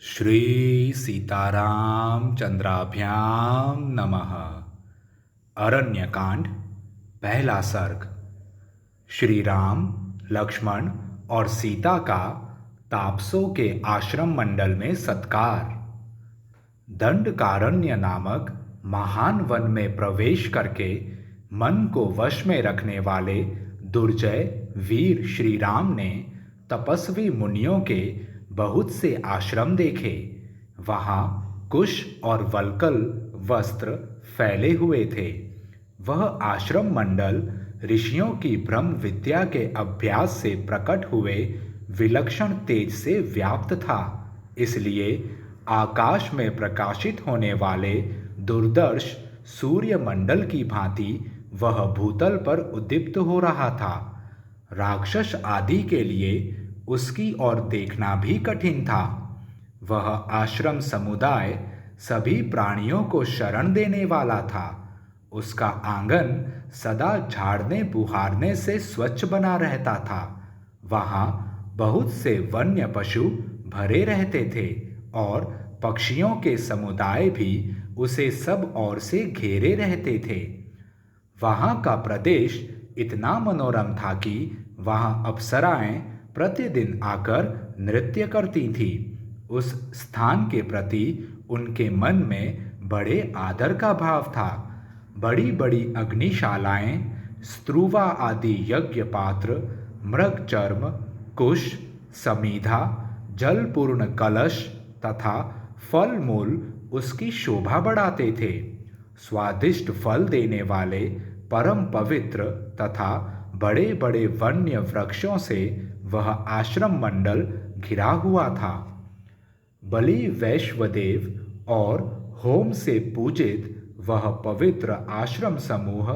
श्री सीताराम चंद्राभ्याम नमः। अरण्यकांड, पहला सर्ग। श्री राम, लक्ष्मण और सीता का तापसों के आश्रम मंडल में सत्कार। दंडकारण्य नामक महान वन में प्रवेश करके मन को वश में रखने वाले दुर्जय वीर श्री राम ने तपस्वी मुनियों के बहुत से आश्रम देखे। वहाँ कुश और वल्कल वस्त्र फैले हुए थे। वह आश्रम मंडल ऋषियों की ब्रह्म विद्या के अभ्यास से प्रकट हुए विलक्षण तेज से व्याप्त था। इसलिए आकाश में प्रकाशित होने वाले दुर्दर्श सूर्य मंडल की भांति वह भूतल पर उद्दीप्त हो रहा था। राक्षस आदि के लिए उसकी ओर देखना भी कठिन था। वह आश्रम समुदाय सभी प्राणियों को शरण देने वाला था। उसका आंगन सदा झाड़ने बुहारने से स्वच्छ बना रहता था। वहाँ बहुत से वन्य पशु भरे रहते थे और पक्षियों के समुदाय भी उसे सब ओर से घेरे रहते थे। वहाँ का प्रदेश इतना मनोरम था कि वहाँ अप्सराएं प्रतिदिन आकर नृत्य करती थी। उस स्थान के प्रति उनके मन में बड़े आदर का भाव था। बड़ी बड़ी अग्निशालाएं, स्त्रुवा आदि यज्ञ पात्र, मृग चर्म, कुश, समीधा, जलपूर्ण कलश तथा फल मूल उसकी शोभा बढ़ाते थे। स्वादिष्ट फल देने वाले परम पवित्र तथा बड़े बड़े वन्य वृक्षों से वह आश्रम मंडल घिरा हुआ था। बलि वैश्वदेव और होम से पूजित वह पवित्र आश्रम समूह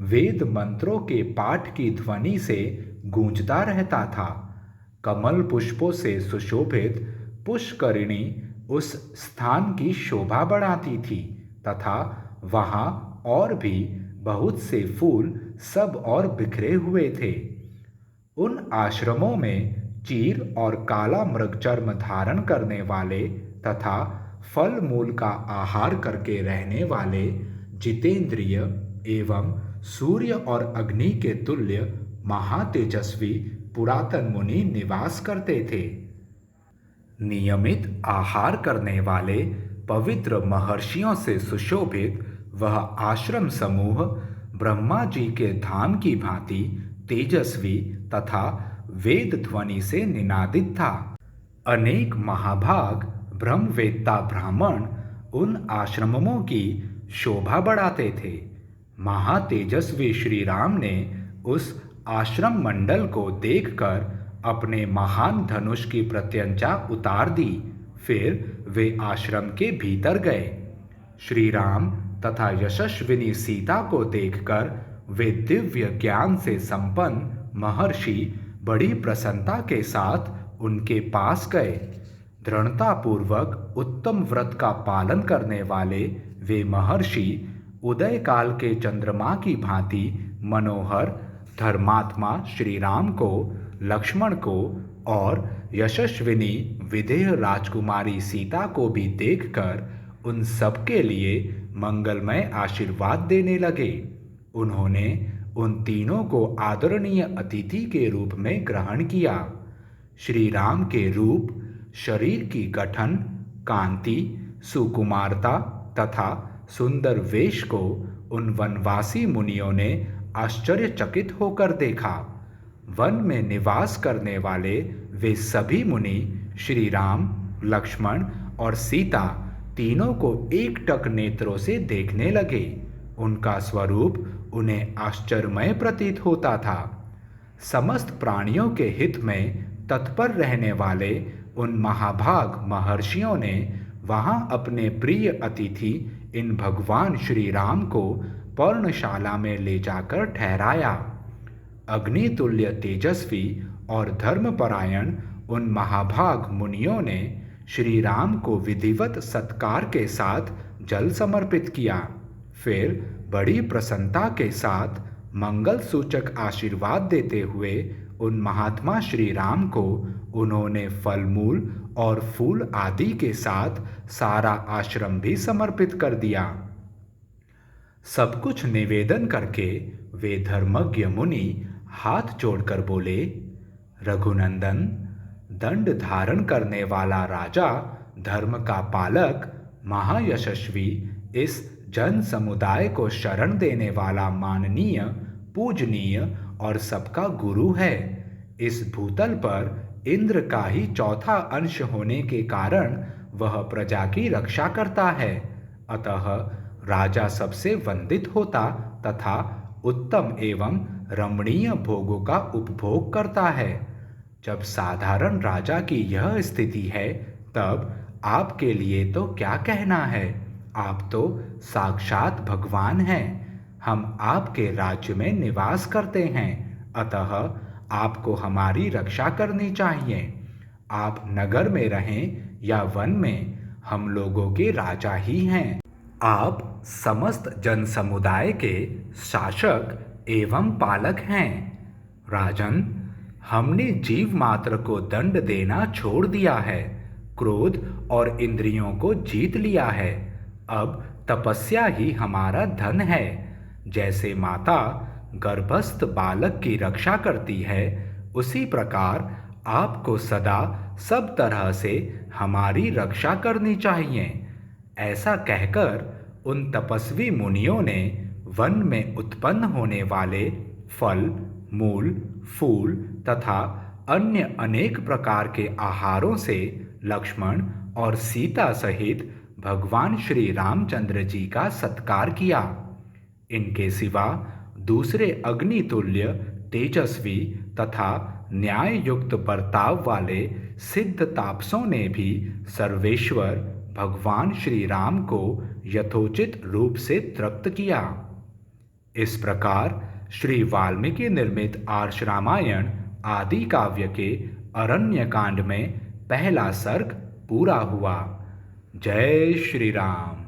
वेद मंत्रों के पाठ की ध्वनि से गूंजता रहता था। कमल पुष्पों से सुशोभित पुष्करिणी उस स्थान की शोभा बढ़ाती थी तथा वहाँ और भी बहुत से फूल सब और बिखरे हुए थे। उन आश्रमों में चीर और काला मृगचर्म धारण करने वाले तथा फल मूल का आहार करके रहने वाले जितेंद्रिय एवं सूर्य और अग्नि के तुल्य महातेजस्वी पुरातन मुनि निवास करते थे। नियमित आहार करने वाले पवित्र महर्षियों से सुशोभित वह आश्रम समूह ब्रह्मा जी के धाम की भांति तेजस्वी तथा वेद ध्वनि से निनादित था। अनेक महाभाग ब्रह्मवेत्ता ब्राह्मण उन आश्रमों की शोभा बढ़ाते थे। महातेजस्वी श्री राम ने उस आश्रम मंडल को देखकर अपने महान धनुष की प्रत्यंचा उतार दी। फिर वे आश्रम के भीतर गए। श्री राम तथा यशस्विनी सीता को देखकर वे दिव्य ज्ञान से संपन्न महर्षि बड़ी प्रसन्नता के साथ उनके पास गए। दृढ़तापूर्वक उत्तम व्रत का पालन करने वाले वे महर्षि उदय काल के चंद्रमा की भांति मनोहर धर्मात्मा श्री राम को, लक्ष्मण को और यशस्विनी विदेह राजकुमारी सीता को भी देखकर उन सबके लिए मंगलमय आशीर्वाद देने लगे। उन्होंने उन तीनों को आदरणीय अतिथि के रूप में ग्रहण किया। श्री राम के रूप, शरीर की गठन, कांति, सुकुमारता तथा सुंदर वेश को उन वनवासी मुनियों ने आश्चर्यचकित होकर देखा। वन में निवास करने वाले वे सभी मुनि श्री राम, लक्ष्मण और सीता तीनों को एकटक नेत्रों से देखने लगे। उनका स्वरूप उन्हें आश्चर्यमय प्रतीत होता था। समस्त प्राणियों के हित में तत्पर रहने वाले उन महाभाग महर्षियों ने वहाँ अपने प्रिय अतिथि इन भगवान श्री राम को पर्णशाला में ले जाकर ठहराया। अग्नितुल्य तेजस्वी और धर्मपरायण उन महाभाग मुनियों ने श्री राम को विधिवत सत्कार के साथ जल समर्पित किया। फिर बड़ी प्रसन्नता के साथ मंगल सूचक आशीर्वाद देते हुए उन महात्मा श्री राम को उन्होंने फल मूल और फूल आदि के साथ सारा आश्रम भी समर्पित कर दिया। सब कुछ निवेदन करके वे धर्मज्ञ मुनि हाथ जोड़कर बोले, रघुनंदन, दंड धारण करने वाला राजा, धर्म का पालक, महायशस्वी, इस जन समुदाय को शरण देने वाला माननीय, पूजनीय और सबका गुरु है। इस भूतल पर इंद्र का ही चौथा अंश होने के कारण वह प्रजा की रक्षा करता है। अतः राजा सबसे वंदित होता तथा उत्तम एवं रमणीय भोगों का उपभोग करता है। जब साधारण राजा की यह स्थिति है, तब आपके लिए तो क्या कहना है। आप तो साक्षात भगवान हैं। हम आपके राज्य में निवास करते हैं, अतः आपको हमारी रक्षा करनी चाहिए। आप नगर में रहें या वन में, हम लोगों के राजा ही हैं। आप समस्त जन समुदाय के शासक एवं पालक हैं। राजन, हमने जीव मात्र को दंड देना छोड़ दिया है, क्रोध और इंद्रियों को जीत लिया है। अब तपस्या ही हमारा धन है। जैसे माता गर्भस्थ बालक की रक्षा करती है, उसी प्रकार आपको सदा सब तरह से हमारी रक्षा करनी चाहिए। ऐसा कहकर उन तपस्वी मुनियों ने वन में उत्पन्न होने वाले फल, मूल, फूल तथा अन्य अनेक प्रकार के आहारों से लक्ष्मण और सीता सहित भगवान श्री रामचंद्र जी का सत्कार किया। इनके सिवा दूसरे अग्नितुल्य, तेजस्वी तथा न्याय युक्त बर्ताव वाले सिद्ध तापसों ने भी सर्वेश्वर भगवान श्री राम को यथोचित रूप से तृप्त किया। इस प्रकार श्री वाल्मीकि निर्मित आर्ष रामायण आदि काव्य के अरण्य कांड में पहला सर्ग पूरा हुआ। जय श्री राम।